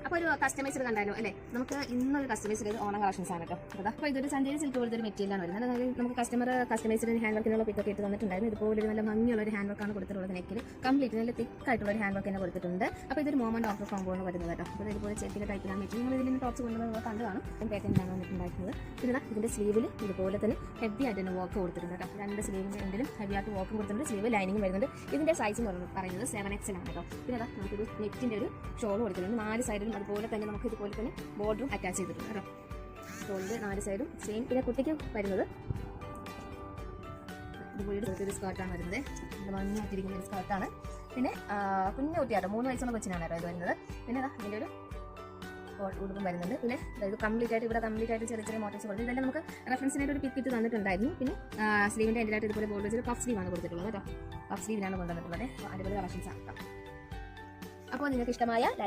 അപ്പോൾ ഒരു കസ്റ്റമൈസ്ഡ് കണ്ടാലോ അല്ലേ? നമുക്ക് ഇന്നൊരു കസ്റ്റമൈസ്ഡ് ഓണം കളക്ഷൻസ് ആണ് കേട്ടോ. അപ്പോൾ ഇതൊരു സഞ്ചേരി സിൽക്ക് പോലത്തെ ഒരു മെറ്റീരിയലാണ് വരുന്നത്. അതായത് നമുക്ക് കസ്റ്റമർ കസ്റ്റമൈസ്ഡ് ഹാൻഡ് വർക്കിനുള്ള പിക്കൊക്കെ ഇട്ട് തന്നിട്ടുണ്ടായിരുന്നു. ഇതുപോലെ ഒരു നല്ല ഭംഗിയുള്ള ഒരു ഹാൻഡ് വർക്കാണ് കൊടുത്തിട്ടുള്ളത്. നെക്കിൽ കംപ്ലീറ്റ് നല്ല തിക്കായിട്ടുള്ള ഒരു ഹാൻഡ് വർക്ക് തന്നെ കൊടുത്തിട്ടുണ്ട്. അപ്പോൾ ഇതൊരു മോമെന്റ് ഓഫർ കോംബോ ആണ് വരുന്നത് കേട്ടോ. അപ്പോൾ ഇതുപോലെ ചെക്കിൻ്റെ ടൈപ്പിലാണ് മെറ്റീരിയൽ. നിങ്ങൾ ഇതിന് ടോപ്സ് കൊണ്ടുവന്ന് കണ്ടു കാണും. പാറ്റേണിലാണ് വന്നിട്ടുണ്ടായിരുന്നത്. പിന്നെ ഇതിന്റെ സ്ലീവിൽ ഇതുപോലെ തന്നെ ഹെവി ആയിട്ട് തന്നെ വർക്ക് കൊടുത്തിട്ടുണ്ട് കേട്ടോ. രണ്ട് സ്ലീവിന്റെ എങ്കിലും ഹെവി ആയിട്ട് വർക്ക് കൊടുത്തിട്ടുണ്ട്. സ്ലീവ് ലൈനിങ് വരുന്നുണ്ട്. ഇതിന്റെ സൈസ് എന്ന് പറയുന്നത് 7XL ആണ് കേട്ടോ. പിന്നെ നമുക്കൊരു നെറ്റിന്റെ ഒരു ഷോൾ കൊടുത്തിട്ടുണ്ട്. 4 സൈഡിലും അതുപോലെ തന്നെ നമുക്ക് ഇതുപോലെ തന്നെ ബോർഡറും അറ്റാച്ച് ചെയ്തിട്ടുണ്ട് കേട്ടോ. ഷോളിന്റെ 4 സൈഡും സെയിം. പിന്നെ കുട്ടിക്ക് വരുന്നത് ഇതുപോലെ ഒരു സ്കേർട്ടാണ് വരുന്നത്. ഭംഗിയായിട്ടിരിക്കുന്ന ഒരു സ്കേർട്ടാണ്. പിന്നെ കുഞ്ഞു കുട്ടിയാട്ടോ, 3 വയസ്സുള്ള കൊച്ചിനാണ് കേട്ടോ ഇത് വരുന്നത്. പിന്നെ ഇതിന്റെ ഒരു ഉടുപ്പും വരുന്നുണ്ട്. പിന്നെ അതായത് കംപ്ലീറ്റ് ആയിട്ട് ഇവിടെ കംപ്ലീറ്റ് ആയിട്ട് ചെറിയ ചെറിയ മോട്ടീവ്സ് കൊടുത്തു. ഇതെല്ലാം നമുക്ക് റെഫറൻസിനായിട്ട് ഒരു പിക്ക് ഇട്ട് തന്നിട്ടുണ്ടായിരുന്നു. പിന്നെ സ്ലീവിന്റെ എൻഡിലായിട്ട് ഇതുപോലെ ബോർഡർ വെച്ചൊരു പഫ് സ്ലീവാണ് കൊടുത്തിട്ടുള്ളത് കേട്ടോ. പഫ് സ്ലീവിലാണ് കൊണ്ടുവന്നിട്ടുള്ളത്. അടിപൊളി കളക്ഷൻസ് ആണ്. അപ്പോൾ നിങ്ങൾക്ക് ഇഷ്ടമായ ലൈക്ക്